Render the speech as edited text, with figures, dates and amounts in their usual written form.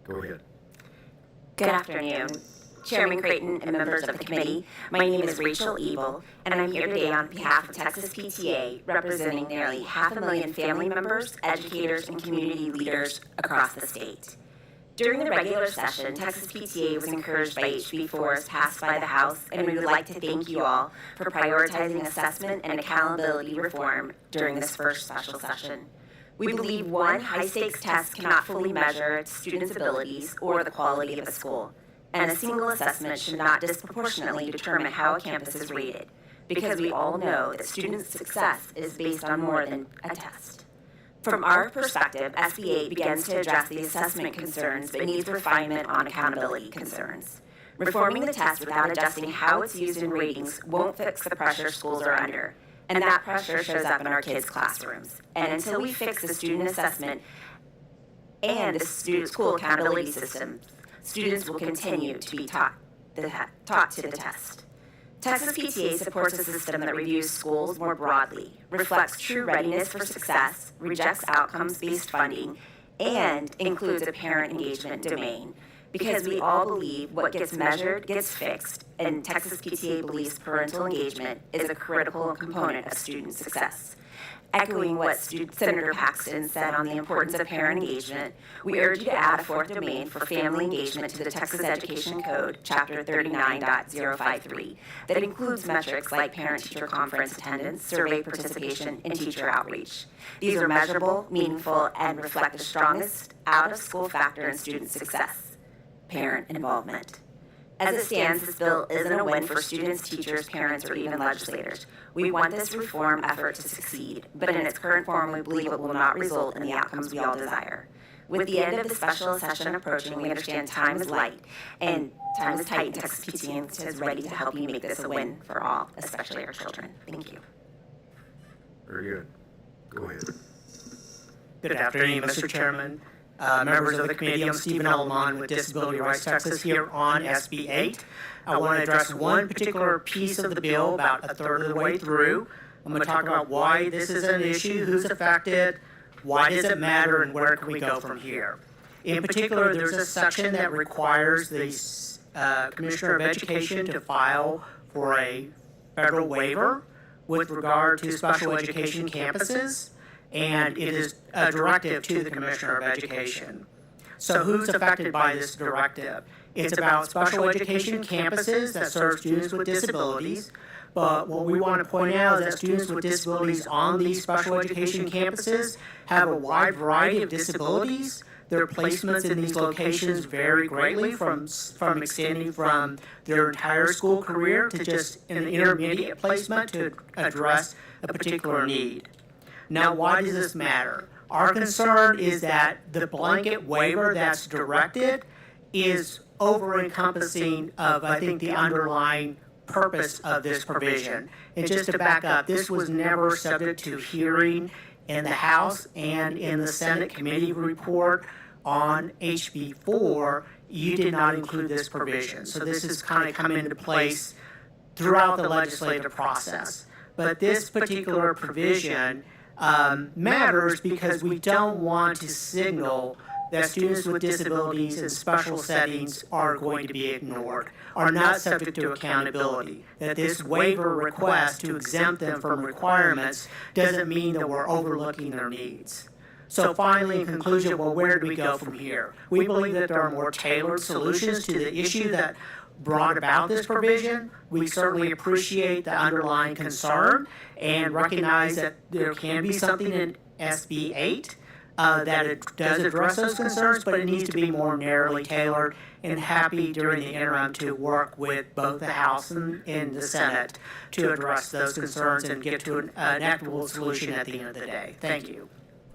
Go ahead. Good afternoon, Chairman Creighton and members of the committee. My name is Rachael Abell, and I'm here today on behalf of Texas PTA, representing nearly 500,000 family members, educators, and community leaders across the state. During the regular session, Texas PTA was encouraged by HB4 as passed by the House, and we would like to thank you all for prioritizing assessment and accountability reform during this first special session. We believe one high-stakes test cannot fully measure students' abilities or the quality of a school, and a single assessment should not disproportionately determine how a campus is rated, because we all know that student success is based on more than a test. From our perspective, SB8 begins to address the assessment concerns but needs refinement on accountability concerns. Reforming the test without adjusting how it's used in ratings won't fix the pressure schools are under, and that pressure shows up in our kids' classrooms. And until we fix the student assessment and the school accountability system, students will continue to be taught to the test. Texas PTA supports a system that reviews schools more broadly, reflects true readiness for success, rejects outcomes-based funding, and includes a parent engagement domain. Because we all believe what gets measured gets fixed, and Texas PTA believes parental engagement is a critical component of student success. Echoing what Senator Paxton said on the importance of parent engagement, we urge you to add a fourth domain for family engagement to the Texas Education Code, Chapter 39.053, that includes metrics like parent-teacher conference attendance, survey participation, and teacher outreach. These are measurable, meaningful, and reflect the strongest out-of-school factor in student success: parent involvement. As it stands, this bill isn't a win for students, teachers, parents, or even legislators. We want this reform effort to succeed, but in its current form, we believe it will not result in the outcomes we all desire. With the end of the special session approaching, we understand time is light and time is tight, and Texas PTA is ready to help you make this a win for all, especially our children. Thank you. Very good. Go ahead. Good afternoon, Mr. Chairman, members of the committee. I'm Stephen Aleman with Disability Rights Texas here on SB8. I want to address one particular piece of the bill about a third of the way through. I'm going to talk about why this is an issue, who's affected, why does it matter, and where can we go from here. In particular, there's a section that requires the Commissioner of Education to file for a federal waiver with regard to special education campuses, and it is a directive to the Commissioner of Education. So who's affected by this directive? It's about special education campuses that serve students with disabilities, but what we want to point out is that students with disabilities on these special education campuses have a wide variety of disabilities. Their placements in these locations vary greatly from extending from their entire school career to just an intermediate placement to address a particular need. Now, why does this matter? Our concern is that the blanket waiver that's directed is over-encompassing of, I think, the underlying purpose of this provision. And just to back up, this was never subject to hearing in the House and in the Senate committee report on HB4. You did not include this provision. So this has kind of come into place throughout the legislative process. But this particular provision matters because we don't want to signal that students with disabilities in special settings are going to be ignored, are not subject to accountability. That this waiver request to exempt them from requirements doesn't mean that we're overlooking their needs. So finally, in conclusion, well, where do we go from here? We believe that there are more tailored solutions to the issue that brought about this provision. We certainly appreciate the underlying concern and recognize that there can be something in SB8 that it does address those concerns, but it needs to be more narrowly tailored, and happy during the interim to work with both the House and the Senate to address those concerns and get to an equitable solution at the end of the day. Thank you.